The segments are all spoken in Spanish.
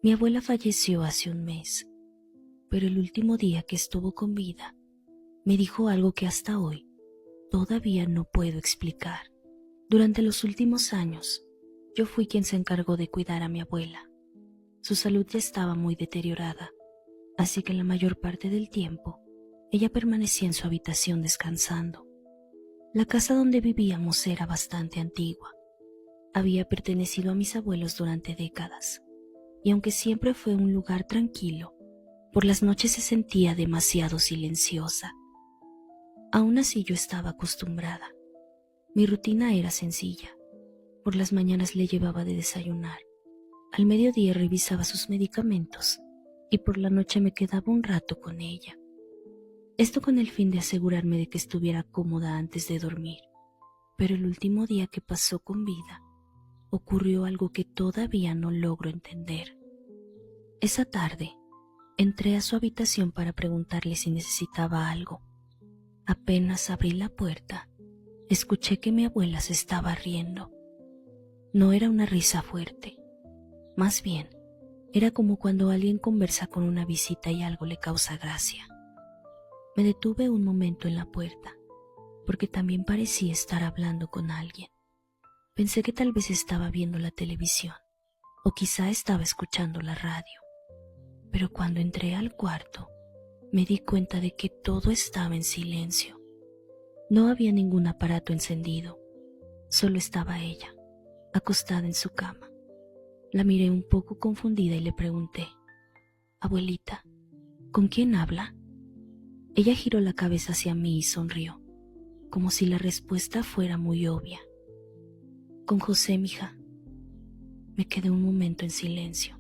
Mi abuela falleció hace un mes, pero el último día que estuvo con vida, me dijo algo que hasta hoy todavía no puedo explicar. Durante los últimos años, yo fui quien se encargó de cuidar a mi abuela. Su salud ya estaba muy deteriorada, así que la mayor parte del tiempo, ella permanecía en su habitación descansando. La casa donde vivíamos era bastante antigua. Había pertenecido a mis abuelos durante décadas, y aunque siempre fue un lugar tranquilo, por las noches se sentía demasiado silenciosa. Aún así yo estaba acostumbrada. Mi rutina era sencilla. Por las mañanas le llevaba de desayunar, al mediodía revisaba sus medicamentos y por la noche me quedaba un rato con ella. Esto con el fin de asegurarme de que estuviera cómoda antes de dormir. Pero el último día que pasó con vida, ocurrió algo que todavía no logro entender. Esa tarde, entré a su habitación para preguntarle si necesitaba algo. Apenas abrí la puerta, escuché que mi abuela se estaba riendo. No era una risa fuerte, más bien, era como cuando alguien conversa con una visita y algo le causa gracia. Me detuve un momento en la puerta, porque también parecía estar hablando con alguien. Pensé que tal vez estaba viendo la televisión, o quizá estaba escuchando la radio. Pero cuando entré al cuarto, me di cuenta de que todo estaba en silencio. No había ningún aparato encendido, solo estaba ella, acostada en su cama. La miré un poco confundida y le pregunté: «Abuelita, ¿con quién habla?». Ella giró la cabeza hacia mí y sonrió, como si la respuesta fuera muy obvia. «Con José, mija». Me quedé un momento en silencio.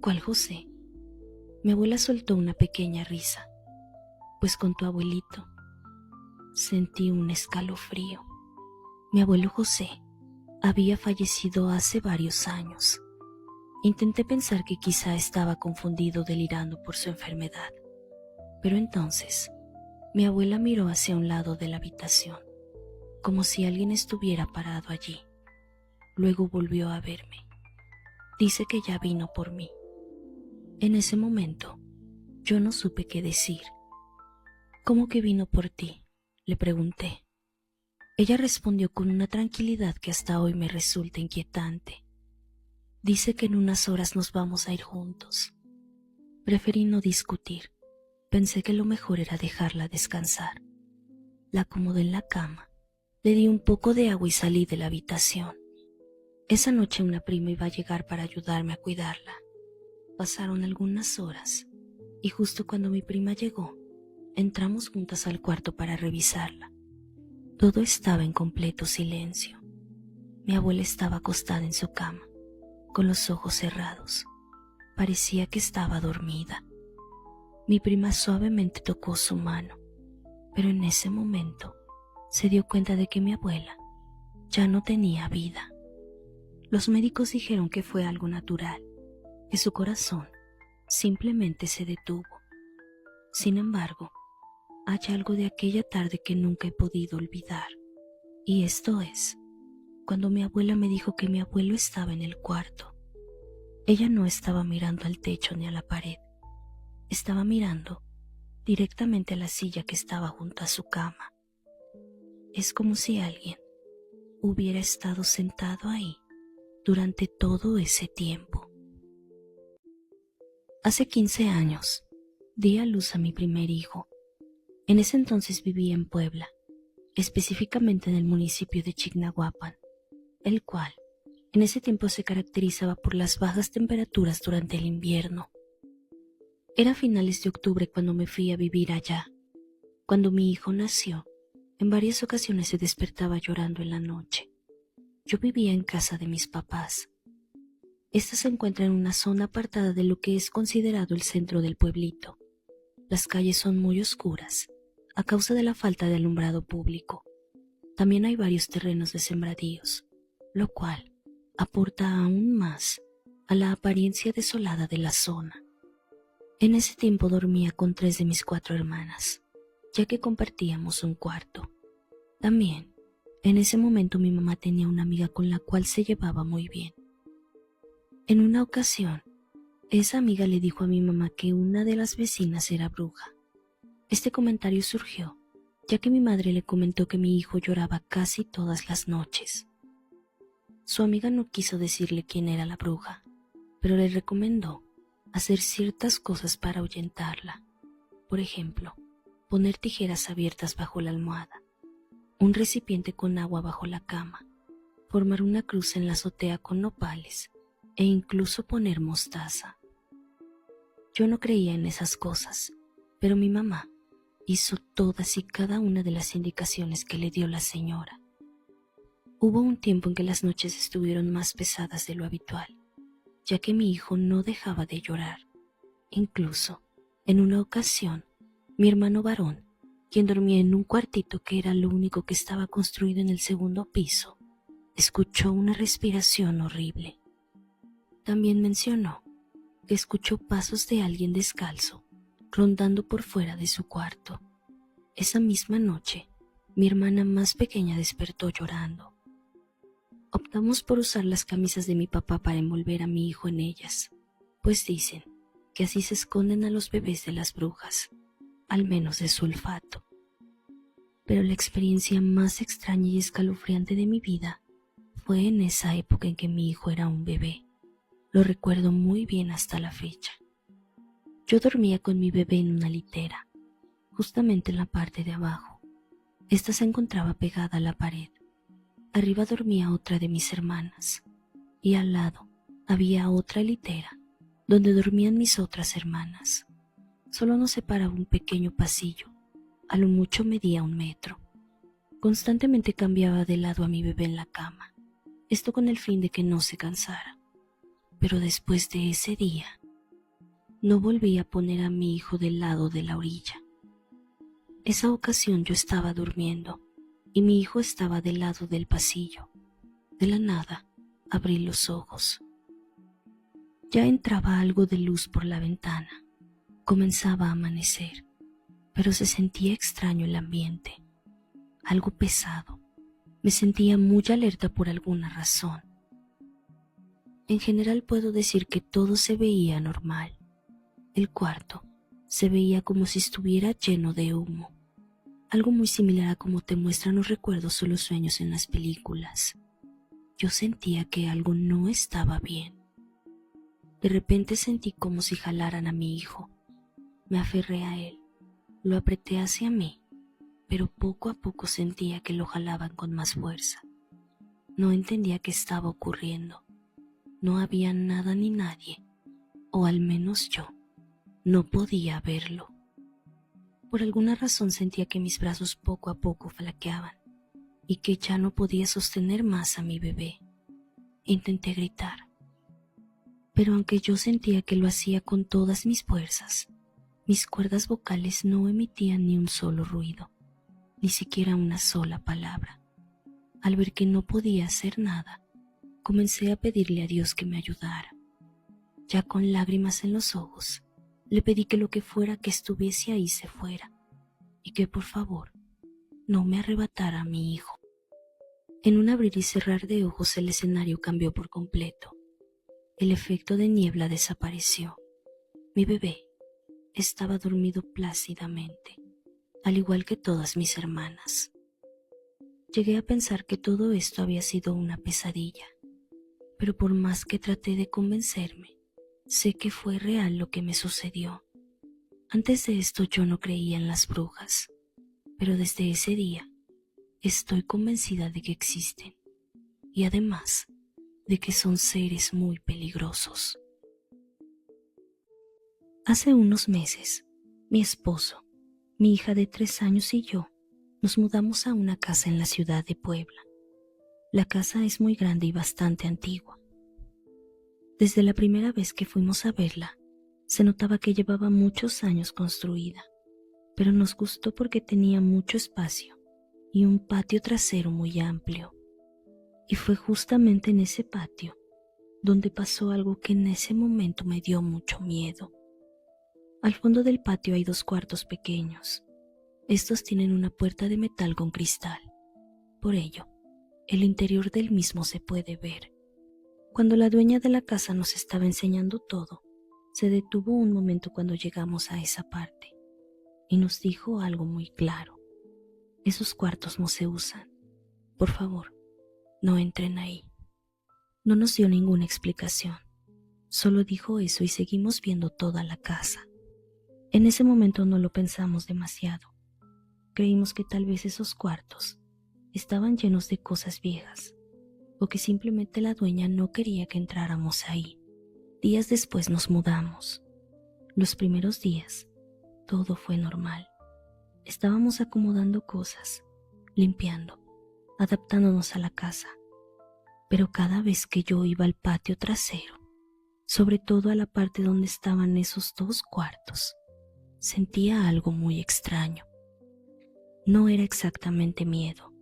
«¿Cuál José?». Mi abuela soltó una pequeña risa. «Pues con tu abuelito». Sentí un escalofrío. Mi abuelo José había fallecido hace varios años. Intenté pensar que quizá estaba confundido delirando por su enfermedad. Pero entonces, mi abuela miró hacia un lado de la habitación, como si alguien estuviera parado allí. Luego volvió a verme. Dice que ya vino por mí. En ese momento, yo no supe qué decir. «¿Cómo que vino por ti?», le pregunté. Ella respondió con una tranquilidad que hasta hoy me resulta inquietante. «Dice que en unas horas nos vamos a ir juntos». Preferí no discutir. Pensé que lo mejor era dejarla descansar. La acomodé en la cama, le di un poco de agua y salí de la habitación. Esa noche una prima iba a llegar para ayudarme a cuidarla. Pasaron algunas horas y justo cuando mi prima llegó, entramos juntas al cuarto para revisarla. Todo estaba en completo silencio. Mi abuela estaba acostada en su cama, con los ojos cerrados. Parecía que estaba dormida. Mi prima suavemente tocó su mano, pero en ese momento se dio cuenta de que mi abuela ya no tenía vida. Los médicos dijeron que fue algo natural, que su corazón simplemente se detuvo. Sin embargo, hay algo de aquella tarde que nunca he podido olvidar, y esto es cuando mi abuela me dijo que mi abuelo estaba en el cuarto. Ella no estaba mirando al techo ni a la pared, estaba mirando directamente a la silla que estaba junto a su cama. Es como si alguien hubiera estado sentado ahí durante todo ese tiempo. Hace 15 años di a luz a mi primer hijo. En ese entonces vivía en Puebla, específicamente en el municipio de Chignahuapan, el cual en ese tiempo se caracterizaba por las bajas temperaturas durante el invierno. Era finales de octubre cuando me fui a vivir allá. Cuando mi hijo nació, en varias ocasiones se despertaba llorando en la noche. Yo vivía en casa de mis papás. Esta se encuentra en una zona apartada de lo que es considerado el centro del pueblito. Las calles son muy oscuras a causa de la falta de alumbrado público. También hay varios terrenos de sembradíos, lo cual aporta aún más a la apariencia desolada de la zona. En ese tiempo dormía con 3 de mis 4 hermanas, ya que compartíamos un cuarto. También, en ese momento mi mamá tenía una amiga con la cual se llevaba muy bien. En una ocasión, Esa amiga le dijo a mi mamá que una de las vecinas era bruja. Este comentario surgió ya que mi madre le comentó que mi hijo lloraba casi todas las noches. Su amiga no quiso decirle quién era la bruja, pero le recomendó hacer ciertas cosas para ahuyentarla. Por ejemplo, poner tijeras abiertas bajo la almohada, un recipiente con agua bajo la cama, formar una cruz en la azotea con nopales e incluso poner mostaza. Yo no creía en esas cosas, pero mi mamá hizo todas y cada una de las indicaciones que le dio la señora. Hubo un tiempo en que las noches estuvieron más pesadas de lo habitual, ya que mi hijo no dejaba de llorar. Incluso, en una ocasión, mi hermano varón, quien dormía en un cuartito que era lo único que estaba construido en el segundo piso, escuchó una respiración horrible. También mencionó que escuchó pasos de alguien descalzo rondando por fuera de su cuarto. Esa misma noche, mi hermana más pequeña despertó llorando. Optamos por usar las camisas de mi papá para envolver a mi hijo en ellas, pues dicen que así se esconden a los bebés de las brujas, al menos de su olfato. Pero la experiencia más extraña y escalofriante de mi vida fue en esa época en que mi hijo era un bebé. Lo recuerdo muy bien hasta la fecha. Yo dormía con mi bebé en una litera, justamente en la parte de abajo. Esta se encontraba pegada a la pared. Arriba dormía otra de mis hermanas, y al lado había otra litera, donde dormían mis otras hermanas. Solo nos separaba un pequeño pasillo, a lo mucho medía 1 metro. Constantemente cambiaba de lado a mi bebé en la cama, esto con el fin de que no se cansara. Pero después de ese día, no volví a poner a mi hijo del lado de la orilla. Esa ocasión yo estaba durmiendo y mi hijo estaba del lado del pasillo. De la nada, abrí los ojos. Ya entraba algo de luz por la ventana. Comenzaba a amanecer, pero se sentía extraño el ambiente, algo pesado. Me sentía muy alerta por alguna razón. En general puedo decir que todo se veía normal. El cuarto se veía como si estuviera lleno de humo, algo muy similar a como te muestran los recuerdos o los sueños en las películas. Yo sentía que algo no estaba bien. De repente sentí como si jalaran a mi hijo. Me aferré a él, lo apreté hacia mí, pero poco a poco sentía que lo jalaban con más fuerza. No entendía qué estaba ocurriendo. No había nada ni nadie, o al menos yo no podía verlo. Por alguna razón sentía que mis brazos poco a poco flaqueaban y que ya no podía sostener más a mi bebé. Intenté gritar, pero aunque yo sentía que lo hacía con todas mis fuerzas, mis cuerdas vocales no emitían ni un solo ruido, ni siquiera una sola palabra. Al ver que no podía hacer nada, comencé a pedirle a Dios que me ayudara. Ya con lágrimas en los ojos, le pedí que lo que fuera que estuviese ahí se fuera y que por favor no me arrebatara a mi hijo. En un abrir y cerrar de ojos el escenario cambió por completo. El efecto de niebla desapareció. Mi bebé estaba dormido plácidamente, al igual que todas mis hermanas. Llegué a pensar que todo esto había sido una pesadilla, pero por más que traté de convencerme, sé que fue real lo que me sucedió. Antes de esto yo no creía en las brujas, pero desde ese día estoy convencida de que existen y además de que son seres muy peligrosos. Hace unos meses, mi esposo, mi hija de 3 años y yo nos mudamos a una casa en la ciudad de Puebla. La casa es muy grande y bastante antigua. Desde la primera vez que fuimos a verla, se notaba que llevaba muchos años construida, pero nos gustó porque tenía mucho espacio y un patio trasero muy amplio. Y fue justamente en ese patio donde pasó algo que en ese momento me dio mucho miedo. Al fondo del patio hay 2 cuartos pequeños. Estos tienen una puerta de metal con cristal. Por ello, el interior del mismo se puede ver. Cuando la dueña de la casa nos estaba enseñando todo, Se detuvo un momento cuando llegamos a esa parte y nos dijo algo muy claro. Esos cuartos no se usan. Por favor, no entren ahí. No nos dio ninguna explicación. Solo dijo eso y seguimos viendo toda la casa. En ese momento no lo pensamos demasiado. Creímos que tal vez esos cuartos estaban llenos de cosas viejas o que simplemente la dueña no quería que entráramos ahí. Días después nos mudamos. Los primeros días, todo fue normal. Estábamos acomodando cosas, limpiando, adaptándonos a la casa. Pero cada vez que yo iba al patio trasero, sobre todo a la parte donde estaban esos 2 cuartos, sentía algo muy extraño. No era exactamente miedo,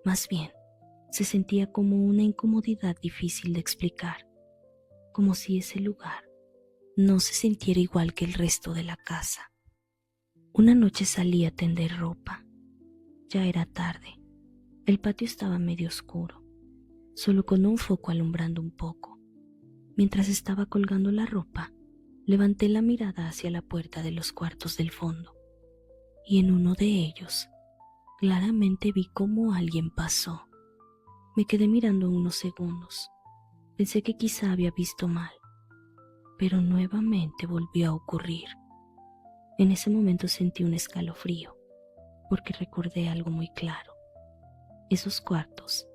más bien se sentía como una incomodidad difícil de explicar, como si ese lugar no se sintiera igual que el resto de la casa. Una noche salí a tender ropa. Ya era tarde. El patio estaba medio oscuro, solo con un foco alumbrando un poco. Mientras estaba colgando la ropa, levanté la mirada hacia la puerta de los cuartos del fondo, y en uno de ellos, claramente vi cómo alguien pasó. Me quedé mirando unos segundos. Pensé que quizá había visto mal, pero nuevamente volvió a ocurrir. En ese momento sentí un escalofrío, porque recordé algo muy claro. Esos cuartos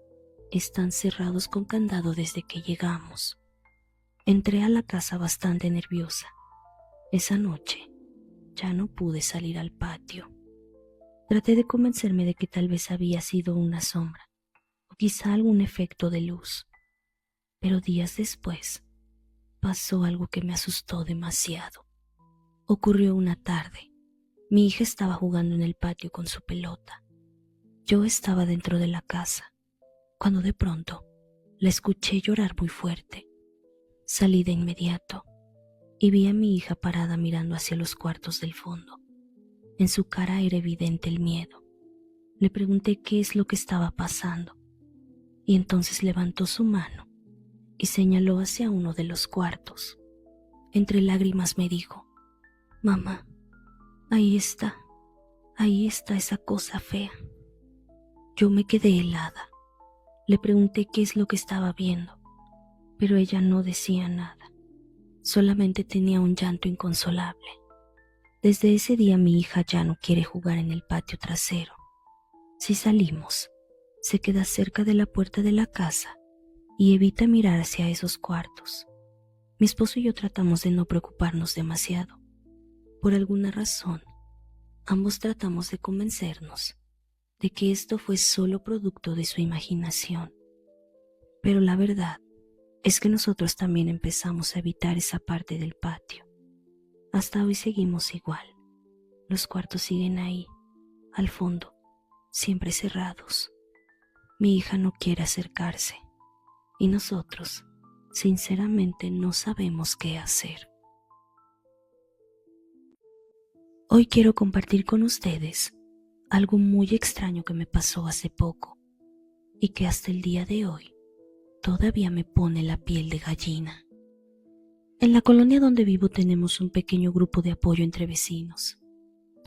están cerrados con candado desde que llegamos. Entré a la casa bastante nerviosa. Esa noche ya no pude salir al patio. Traté de convencerme de que tal vez había sido una sombra, o quizá algún efecto de luz. Pero días después, pasó algo que me asustó demasiado. Ocurrió una tarde. Mi hija estaba jugando en el patio con su pelota. Yo estaba dentro de la casa, cuando de pronto la escuché llorar muy fuerte. Salí de inmediato y vi a mi hija parada mirando hacia los cuartos del fondo. En su cara era evidente el miedo. Le pregunté qué es lo que estaba pasando, y entonces levantó su mano y señaló hacia uno de los cuartos. Entre lágrimas me dijo: «Mamá, ahí está esa cosa fea». Yo me quedé helada. Le pregunté qué es lo que estaba viendo, pero ella no decía nada. Solamente tenía un llanto inconsolable. Desde ese día mi hija ya no quiere jugar en el patio trasero. Si salimos, se queda cerca de la puerta de la casa y evita mirar hacia esos cuartos. Mi esposo y yo tratamos de no preocuparnos demasiado. Por alguna razón, ambos tratamos de convencernos de que esto fue solo producto de su imaginación. Pero la verdad es que nosotros también empezamos a evitar esa parte del patio. Hasta hoy seguimos igual. Los cuartos siguen ahí, al fondo, siempre cerrados. Mi hija no quiere acercarse y nosotros, sinceramente, no sabemos qué hacer. Hoy quiero compartir con ustedes algo muy extraño que me pasó hace poco y que hasta el día de hoy todavía me pone la piel de gallina. En la colonia donde vivo tenemos un pequeño grupo de apoyo entre vecinos.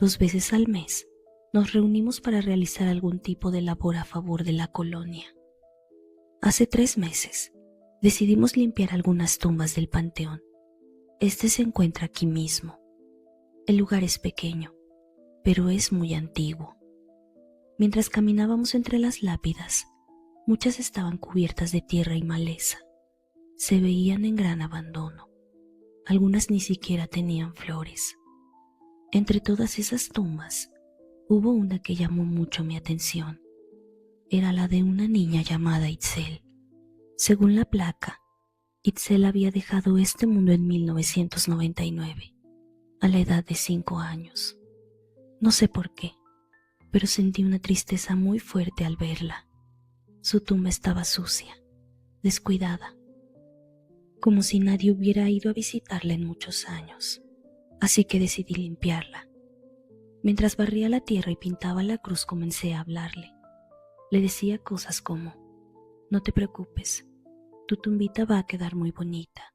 2 veces al mes nos reunimos para realizar algún tipo de labor a favor de la colonia. Hace 3 meses decidimos limpiar algunas tumbas del panteón. Este se encuentra aquí mismo. El lugar es pequeño, pero es muy antiguo. Mientras caminábamos entre las lápidas, muchas estaban cubiertas de tierra y maleza. Se veían en gran abandono. Algunas ni siquiera tenían flores. Entre todas esas tumbas, hubo una que llamó mucho mi atención. Era la de una niña llamada Itzel. Según la placa, Itzel había dejado este mundo en 1999, a la edad de 5 años. No sé por qué, pero sentí una tristeza muy fuerte al verla. Su tumba estaba sucia, descuidada, como si nadie hubiera ido a visitarla en muchos años. Así que decidí limpiarla. Mientras barría la tierra y pintaba la cruz, comencé a hablarle. Le decía cosas como: «No te preocupes, tu tumbita va a quedar muy bonita.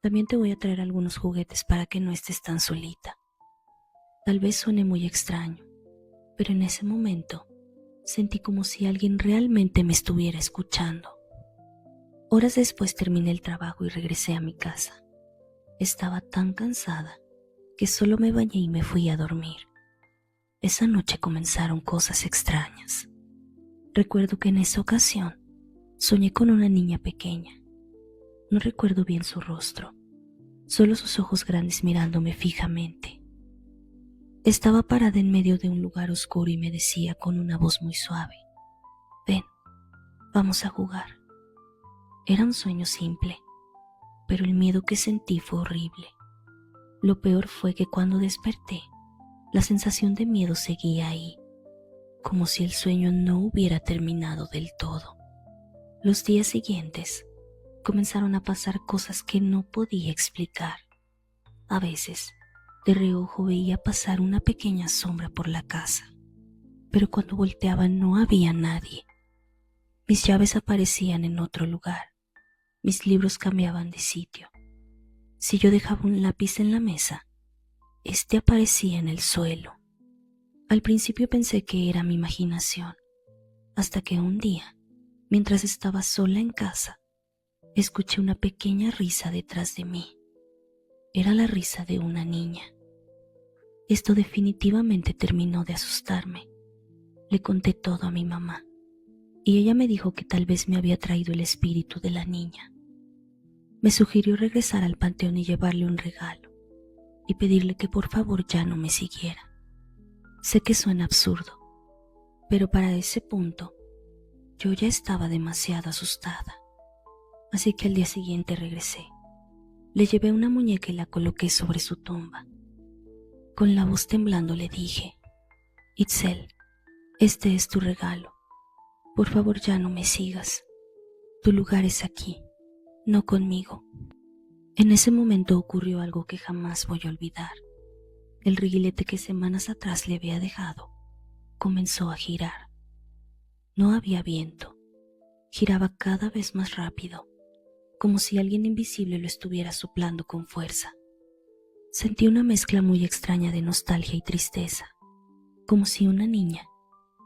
También te voy a traer algunos juguetes para que no estés tan solita. Tal vez suene muy extraño, pero en ese momento sentí como si alguien realmente me estuviera escuchando. Horas después terminé el trabajo y regresé a mi casa. Estaba tan cansada que solo me bañé y me fui a dormir. Esa noche comenzaron cosas extrañas. Recuerdo que en esa ocasión soñé con una niña pequeña. No recuerdo bien su rostro, solo sus ojos grandes mirándome fijamente. Estaba parada en medio de un lugar oscuro y me decía con una voz muy suave: ven, vamos a jugar. Era un sueño simple, pero el miedo que sentí fue horrible. Lo peor fue que cuando desperté, la sensación de miedo seguía ahí, como si el sueño no hubiera terminado del todo. Los días siguientes comenzaron a pasar cosas que no podía explicar. A veces, de reojo veía pasar una pequeña sombra por la casa, pero cuando volteaba no había nadie. Mis llaves aparecían en otro lugar, mis libros cambiaban de sitio. Si yo dejaba un lápiz en la mesa, este aparecía en el suelo. Al principio pensé que era mi imaginación, hasta que un día, mientras estaba sola en casa, escuché una pequeña risa detrás de mí. Era la risa de una niña. Esto definitivamente terminó de asustarme. Le conté todo a mi mamá, y ella me dijo que tal vez me había traído el espíritu de la niña. Me sugirió regresar al panteón y llevarle un regalo, y pedirle que por favor ya no me siguiera. Sé que suena absurdo, pero para ese punto yo ya estaba demasiado asustada. Así que al día siguiente regresé. Le llevé una muñeca y la coloqué sobre su tumba. Con la voz temblando le dije: Itzel, este es tu regalo. Por favor ya no me sigas. Tu lugar es aquí, no conmigo. En ese momento ocurrió algo que jamás voy a olvidar. El riguilete que semanas atrás le había dejado comenzó a girar. No había viento. Giraba cada vez más rápido, como si alguien invisible lo estuviera soplando con fuerza. Sentí una mezcla muy extraña de nostalgia y tristeza, como si una niña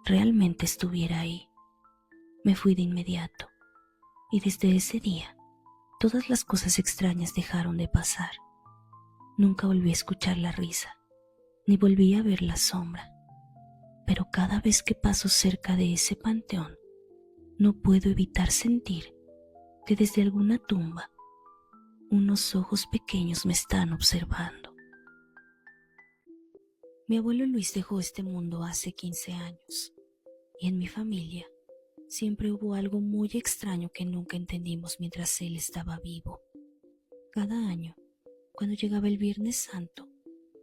realmente estuviera ahí. Me fui de inmediato, y desde ese día, todas las cosas extrañas dejaron de pasar. Nunca volví a escuchar la risa, ni volví a ver la sombra. Pero cada vez que paso cerca de ese panteón, no puedo evitar sentir que desde alguna tumba unos ojos pequeños me están observando. Mi abuelo Luis dejó este mundo hace 15 años, y en mi familia siempre hubo algo muy extraño que nunca entendimos mientras él estaba vivo. Cada año, cuando llegaba el Viernes Santo,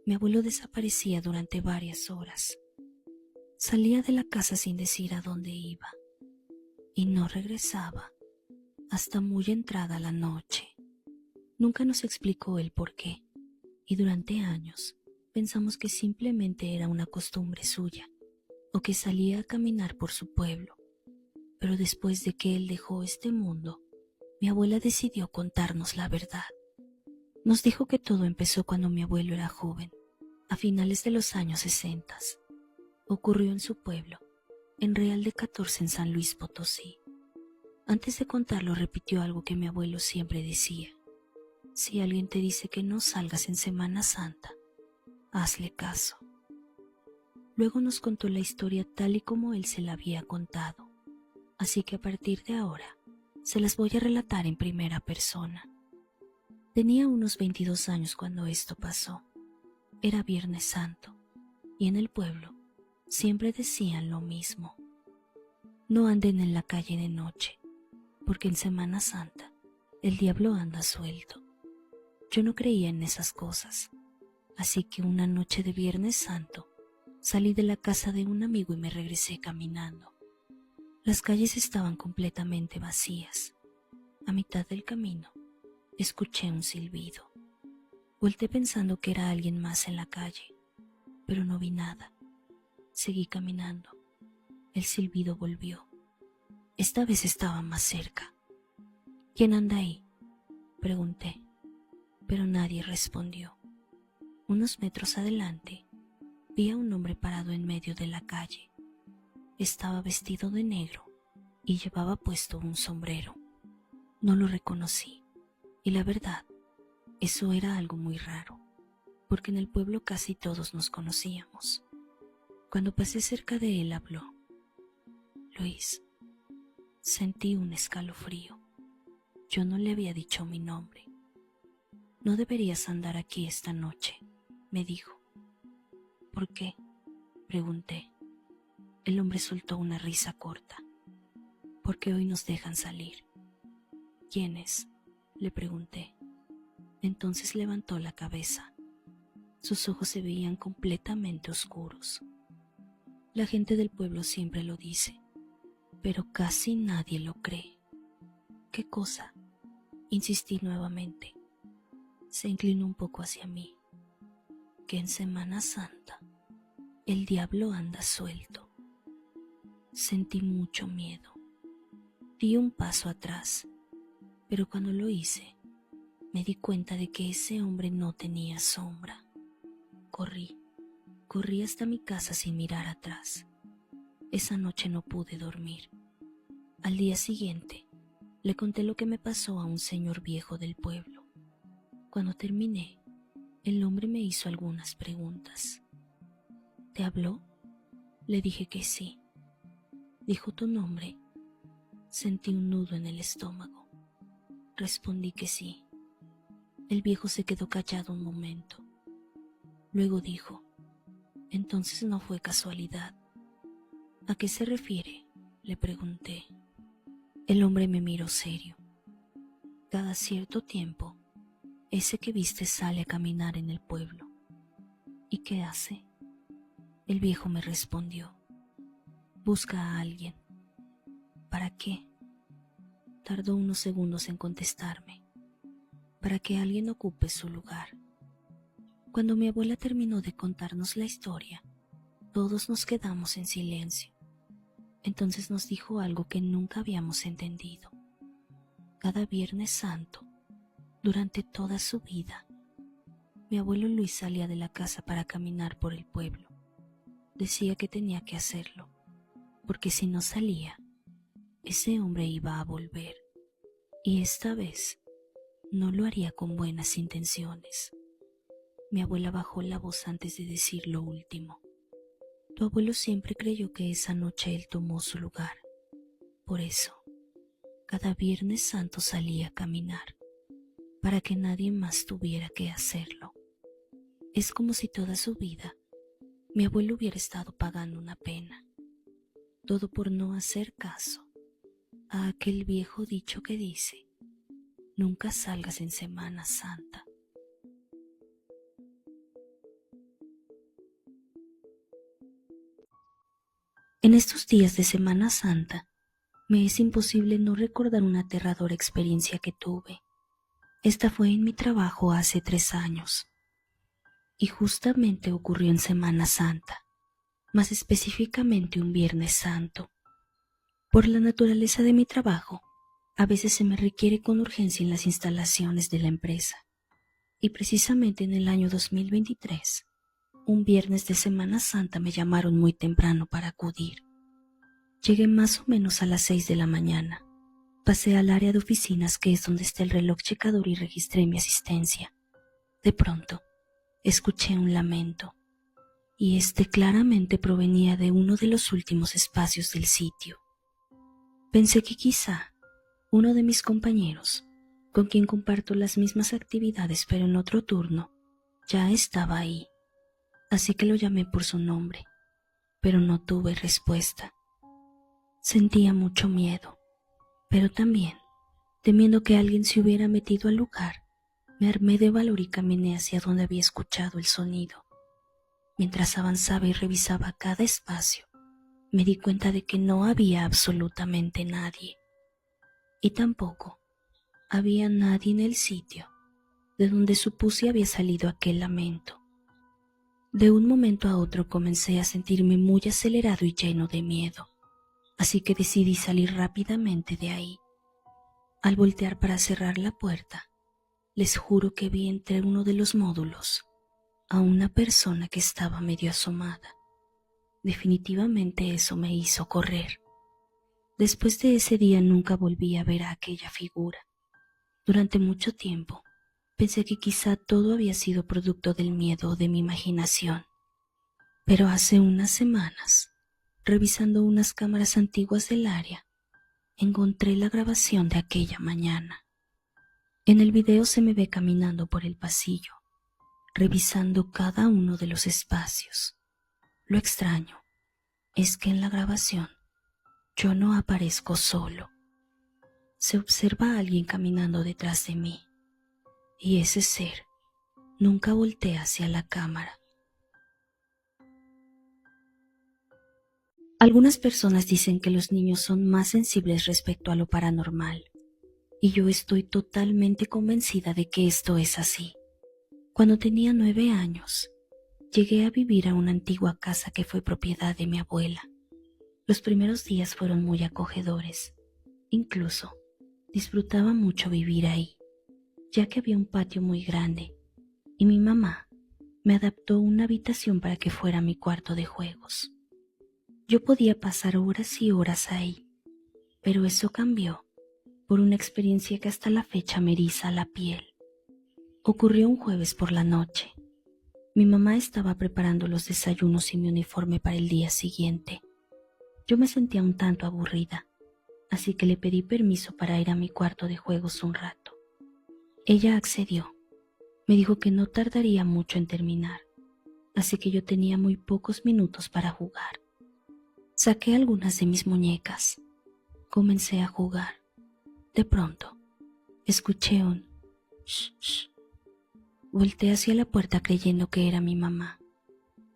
mi abuelo desaparecía durante varias horas. Salía de la casa sin decir a dónde iba, y no regresaba hasta muy entrada la noche. Nunca nos explicó el por qué, y durante años pensamos que simplemente era una costumbre suya, o que salía a caminar por su pueblo. Pero después de que él dejó este mundo, mi abuela decidió contarnos la verdad. Nos dijo que todo empezó cuando mi abuelo era joven, a finales de los años 60. Ocurrió en su pueblo, en Real de 14 en San Luis Potosí. Antes de contarlo repitió algo que mi abuelo siempre decía: si alguien te dice que no salgas en Semana Santa, hazle caso. Luego nos contó la historia tal y como él se la había contado, así que a partir de ahora se las voy a relatar en primera persona. Tenía unos 22 años cuando esto pasó. Era Viernes Santo, y en el pueblo siempre decían lo mismo: no anden en la calle de noche, porque en Semana Santa el diablo anda suelto. Yo no creía en esas cosas, así que una noche de Viernes Santo salí de la casa de un amigo y me regresé caminando. Las calles estaban completamente vacías. A mitad del camino escuché un silbido. Volté pensando que era alguien más en la calle, pero no vi nada. Seguí caminando. El silbido volvió. Esta vez estaba más cerca. ¿Quién anda ahí?, pregunté. pero nadie respondió. Unos metros adelante, vi a un hombre parado en medio de la calle. Estaba vestido de negro y llevaba puesto un sombrero. No lo reconocí, y la verdad, eso era algo muy raro, porque en el pueblo casi todos nos conocíamos. Cuando pasé cerca de él habló. Luis, sentí un escalofrío. Yo no le había dicho mi nombre. No deberías andar aquí esta noche, me dijo. ¿Por qué?, pregunté. El hombre soltó una risa corta. Porque hoy nos dejan salir. ¿Quién es?, le pregunté. Entonces levantó la cabeza. Sus ojos se veían completamente oscuros. La gente del pueblo siempre lo dice, pero casi nadie lo cree. ¿Qué cosa?, insistí nuevamente. Se inclinó un poco hacia mí. Que en Semana Santa el diablo anda suelto. Sentí mucho miedo. Di un paso atrás, pero cuando lo hice, me di cuenta de que ese hombre no tenía sombra. Corrí hasta mi casa sin mirar atrás. Esa noche no pude dormir. Al día siguiente, le conté lo que me pasó a un señor viejo del pueblo. Cuando terminé, el hombre me hizo algunas preguntas. ¿Te habló?, le dije que sí. ¿Dijo tu nombre? Sentí un nudo en el estómago. Respondí que sí. El viejo se quedó callado un momento. Luego dijo, entonces no fue casualidad. ¿A qué se refiere?, le pregunté. El hombre me miró serio. Cada cierto tiempo, ese que viste sale a caminar en el pueblo. ¿Y qué hace? El viejo me respondió. Busca a alguien. ¿Para qué? Tardó unos segundos en contestarme. Para que alguien ocupe su lugar. Cuando mi abuela terminó de contarnos la historia, todos nos quedamos en silencio. Entonces nos dijo algo que nunca habíamos entendido. Cada Viernes Santo, durante toda su vida, mi abuelo Luis salía de la casa para caminar por el pueblo. Decía que tenía que hacerlo, porque si no salía, ese hombre iba a volver, y esta vez no lo haría con buenas intenciones. Mi abuela bajó la voz antes de decir lo último. Tu abuelo siempre creyó que esa noche él tomó su lugar. Por eso, cada Viernes Santo salía a caminar, para que nadie más tuviera que hacerlo. Es como si toda su vida mi abuelo hubiera estado pagando una pena. Todo por no hacer caso a aquel viejo dicho que dice, nunca salgas en Semana Santa. En estos días de Semana Santa, me es imposible no recordar una aterradora experiencia que tuve. Esta fue en mi trabajo hace 3 años. Y justamente ocurrió en Semana Santa, más específicamente un Viernes Santo. Por la naturaleza de mi trabajo, a veces se me requiere con urgencia en las instalaciones de la empresa. Y precisamente en el año 2023, un viernes de Semana Santa me llamaron muy temprano para acudir. Llegué más o menos a las 6 de la mañana. Pasé al área de oficinas, que es donde está el reloj checador, y registré mi asistencia. De pronto, escuché un lamento, y este claramente provenía de uno de los últimos espacios del sitio. Pensé que quizá uno de mis compañeros, con quien comparto las mismas actividades pero en otro turno, ya estaba ahí, así que lo llamé por su nombre, pero no tuve respuesta. Sentía mucho miedo, pero también, temiendo que alguien se hubiera metido al lugar, me armé de valor y caminé hacia donde había escuchado el sonido. Mientras avanzaba y revisaba cada espacio, me di cuenta de que no había absolutamente nadie. Y tampoco había nadie en el sitio de donde supuse había salido aquel lamento. De un momento a otro comencé a sentirme muy acelerado y lleno de miedo, así que decidí salir rápidamente de ahí. Al voltear para cerrar la puerta, Les juro que vi entre uno de los módulos a una persona que estaba medio asomada. Definitivamente eso me hizo correr. Después de ese día nunca volví a ver a aquella figura. Durante mucho tiempo pensé que quizá todo había sido producto del miedo o de mi imaginación. Pero hace unas semanas, revisando unas cámaras antiguas del área, encontré la grabación de aquella mañana. En el video se me ve caminando por el pasillo, revisando cada uno de los espacios. Lo extraño es que en la grabación yo no aparezco solo. Se observa a alguien caminando detrás de mí, y ese ser nunca voltea hacia la cámara. Algunas personas dicen que los niños son más sensibles respecto a lo paranormal, y yo estoy totalmente convencida de que esto es así. Cuando tenía 9 años, llegué a vivir a una antigua casa que fue propiedad de mi abuela. Los primeros días fueron muy acogedores. Incluso disfrutaba mucho vivir ahí, ya que había un patio muy grande, y mi mamá me adaptó una habitación para que fuera mi cuarto de juegos. Yo podía pasar horas y horas ahí, pero eso cambió por una experiencia que hasta la fecha me eriza la piel. Ocurrió un jueves por la noche. Mi mamá estaba preparando los desayunos y mi uniforme para el día siguiente. Yo me sentía un tanto aburrida, así que le pedí permiso para ir a mi cuarto de juegos un rato. Ella accedió. Me dijo que no tardaría mucho en terminar, así que yo tenía muy pocos minutos para jugar. Saqué algunas de mis muñecas. Comencé a jugar. De pronto, escuché un shh, shh. Volté hacia la puerta creyendo que era mi mamá,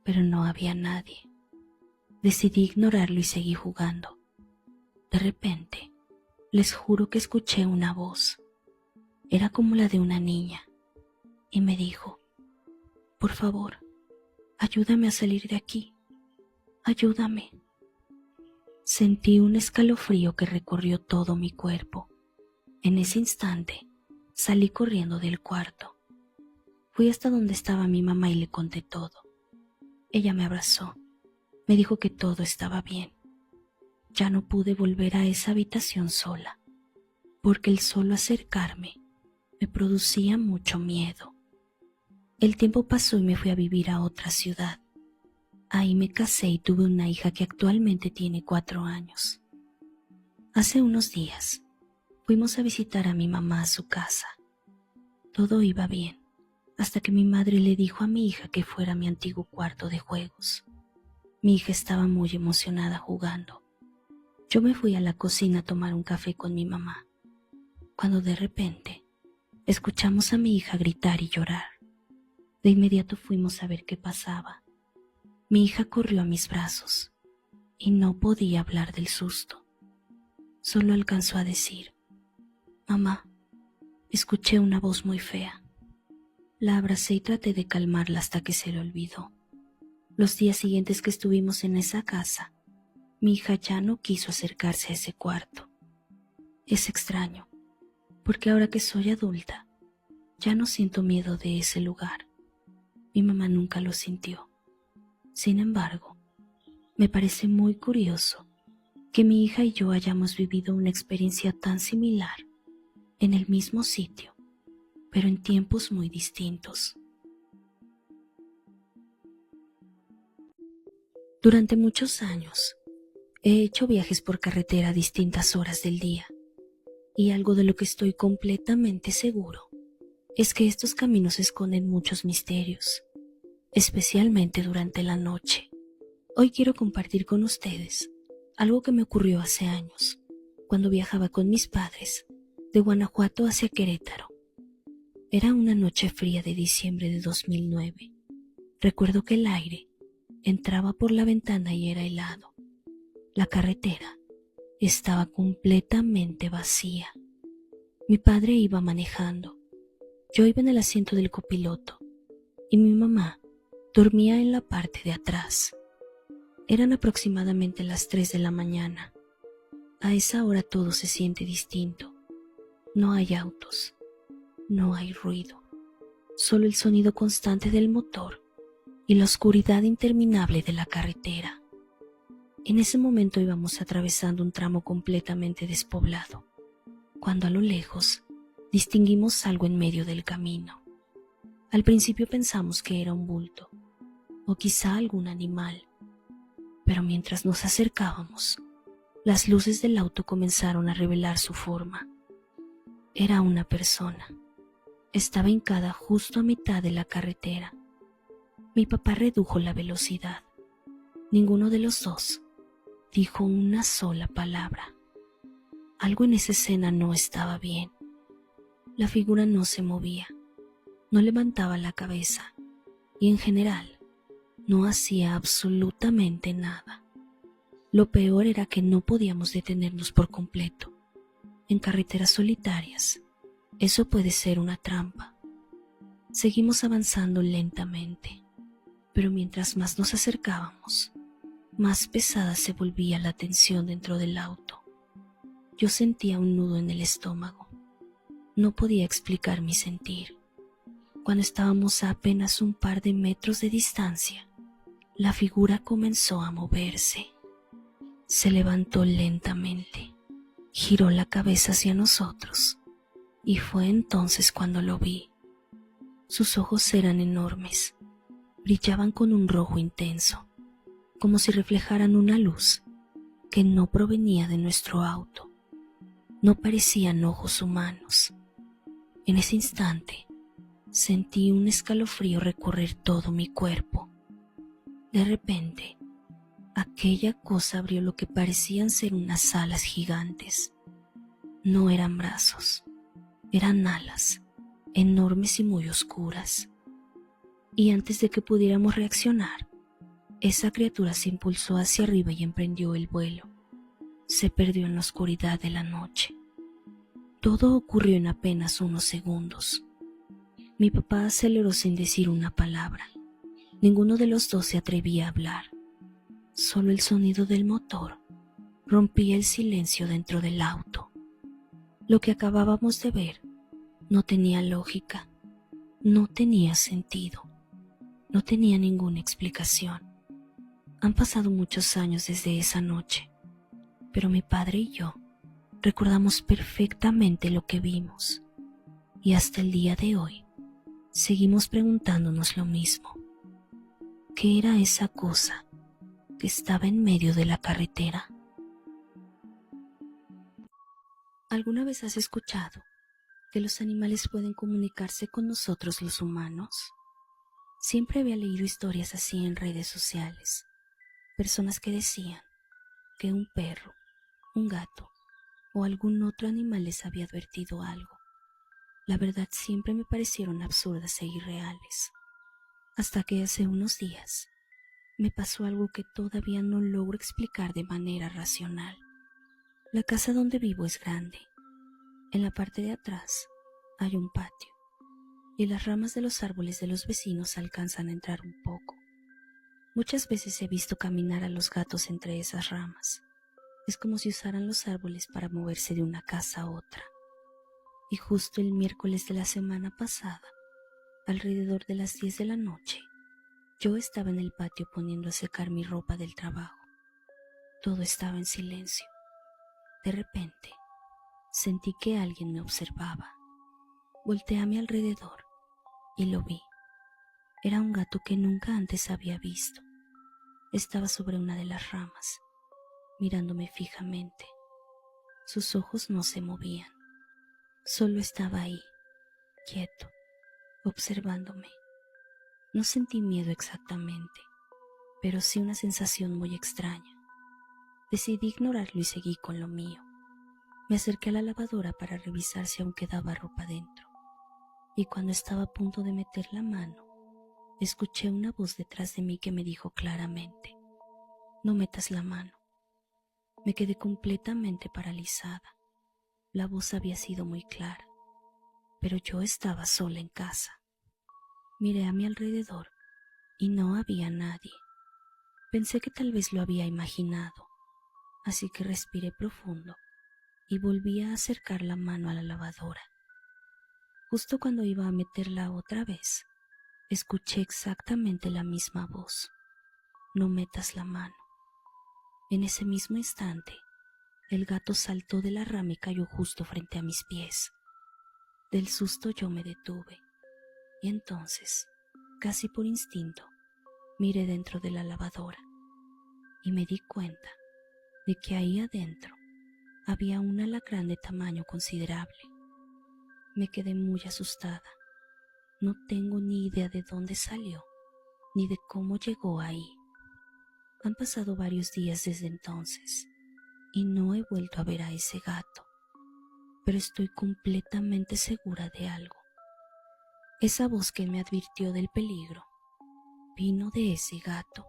pero no había nadie. Decidí ignorarlo y seguí jugando. De repente, les juro que escuché una voz. Era como la de una niña, y me dijo: por favor, ayúdame a salir de aquí. Ayúdame. Sentí un escalofrío que recorrió todo mi cuerpo. En ese instante, salí corriendo del cuarto. Fui hasta donde estaba mi mamá y le conté todo. Ella me abrazó, me dijo que todo estaba bien. Ya no pude volver a esa habitación sola, porque el solo acercarme me producía mucho miedo. El tiempo pasó y me fui a vivir a otra ciudad. Ahí me casé y tuve una hija que actualmente tiene 4 años. Hace unos días fuimos a visitar a mi mamá a su casa. Todo iba bien, hasta que mi madre le dijo a mi hija que fuera a mi antiguo cuarto de juegos. Mi hija estaba muy emocionada jugando. Yo me fui a la cocina a tomar un café con mi mamá, cuando de repente escuchamos a mi hija gritar y llorar. De inmediato fuimos a ver qué pasaba. Mi hija corrió a mis brazos y no podía hablar del susto. Solo alcanzó a decir: mamá, escuché una voz muy fea. La abracé y traté de calmarla hasta que se le olvidó. Los días siguientes que estuvimos en esa casa, mi hija ya no quiso acercarse a ese cuarto. Es extraño, porque ahora que soy adulta, ya no siento miedo de ese lugar. Mi mamá nunca lo sintió. Sin embargo, me parece muy curioso que mi hija y yo hayamos vivido una experiencia tan similar en el mismo sitio, pero en tiempos muy distintos. Durante muchos años, he hecho viajes por carretera a distintas horas del día, y algo de lo que estoy completamente seguro es que estos caminos esconden muchos misterios, especialmente durante la noche. Hoy quiero compartir con ustedes algo que me ocurrió hace años, cuando viajaba con mis padres de Guanajuato hacia Querétaro. Era una noche fría de diciembre de 2009. Recuerdo que el aire entraba por la ventana y era helado. La carretera estaba completamente vacía. Mi padre iba manejando. Yo iba en el asiento del copiloto y mi mamá dormía en la parte de atrás. Eran aproximadamente las 3 de la mañana. A esa hora todo se siente distinto. No hay autos. No hay ruido, solo el sonido constante del motor y la oscuridad interminable de la carretera. En ese momento íbamos atravesando un tramo completamente despoblado, cuando a lo lejos distinguimos algo en medio del camino. Al principio pensamos que era un bulto, o quizá algún animal, pero mientras nos acercábamos, las luces del auto comenzaron a revelar su forma. Era una persona. Estaba hincada justo a mitad de la carretera. Mi papá redujo la velocidad. Ninguno de los dos dijo una sola palabra. Algo en esa escena no estaba bien. La figura no se movía, no levantaba la cabeza y en general no hacía absolutamente nada. Lo peor era que no podíamos detenernos por completo. En carreteras solitarias, eso puede ser una trampa. Seguimos avanzando lentamente, pero mientras más nos acercábamos, más pesada se volvía la tensión dentro del auto. Yo sentía un nudo en el estómago. No podía explicar mi sentir. Cuando estábamos a apenas un par de metros de distancia, la figura comenzó a moverse. Se levantó lentamente, giró la cabeza hacia nosotros y fue entonces cuando lo vi. Sus ojos eran enormes, brillaban con un rojo intenso, como si reflejaran una luz que no provenía de nuestro auto. No parecían ojos humanos. En ese instante, sentí un escalofrío recorrer todo mi cuerpo. De repente, aquella cosa abrió lo que parecían ser unas alas gigantes. No eran brazos, eran alas, enormes y muy oscuras. Y antes de que pudiéramos reaccionar, esa criatura se impulsó hacia arriba y emprendió el vuelo. Se perdió en la oscuridad de la noche. Todo ocurrió en apenas unos segundos. Mi papá aceleró sin decir una palabra. Ninguno de los dos se atrevía a hablar. Solo el sonido del motor rompía el silencio dentro del auto. Lo que acabábamos de ver no tenía lógica, no tenía sentido, no tenía ninguna explicación. Han pasado muchos años desde esa noche, pero mi padre y yo recordamos perfectamente lo que vimos y hasta el día de hoy seguimos preguntándonos lo mismo. ¿Qué era esa cosa que estaba en medio de la carretera? ¿Alguna vez has escuchado que los animales pueden comunicarse con nosotros los humanos? Siempre había leído historias así en redes sociales. Personas que decían que un perro, un gato o algún otro animal les había advertido algo. La verdad siempre me parecieron absurdas e irreales. Hasta que hace unos días me pasó algo que todavía no logro explicar de manera racional. La casa donde vivo es grande. En la parte de atrás hay un patio y las ramas de los árboles de los vecinos alcanzan a entrar un poco. Muchas veces he visto caminar a los gatos entre esas ramas. Es como si usaran los árboles para moverse de una casa a otra. Y justo el miércoles de la semana pasada, alrededor de las 10 de la noche, yo estaba en el patio poniendo a secar mi ropa del trabajo. Todo estaba en silencio. De repente, sentí que alguien me observaba. Volteé a mi alrededor y lo vi. Era un gato que nunca antes había visto. Estaba sobre una de las ramas, mirándome fijamente. Sus ojos no se movían. Solo estaba ahí, quieto, observándome. No sentí miedo exactamente, pero sí una sensación muy extraña. Decidí ignorarlo y seguí con lo mío. Me acerqué a la lavadora para revisar si aún quedaba ropa dentro. Y cuando estaba a punto de meter la mano, escuché una voz detrás de mí que me dijo claramente: «No metas la mano». Me quedé completamente paralizada. La voz había sido muy clara, pero yo estaba sola en casa. Miré a mi alrededor y no había nadie. Pensé que tal vez lo había imaginado, así que respiré profundo y volví a acercar la mano a la lavadora. Justo cuando iba a meterla otra vez, escuché exactamente la misma voz. No metas la mano. En ese mismo instante, el gato saltó de la rama y cayó justo frente a mis pies. Del susto yo me detuve y entonces, casi por instinto, miré dentro de la lavadora y me di cuenta de que ahí adentro había un alacrán de tamaño considerable. Me quedé muy asustada. No tengo ni idea de dónde salió, ni de cómo llegó ahí. Han pasado varios días desde entonces y no he vuelto a ver a ese gato, pero estoy completamente segura de algo. Esa voz que me advirtió del peligro vino de ese gato.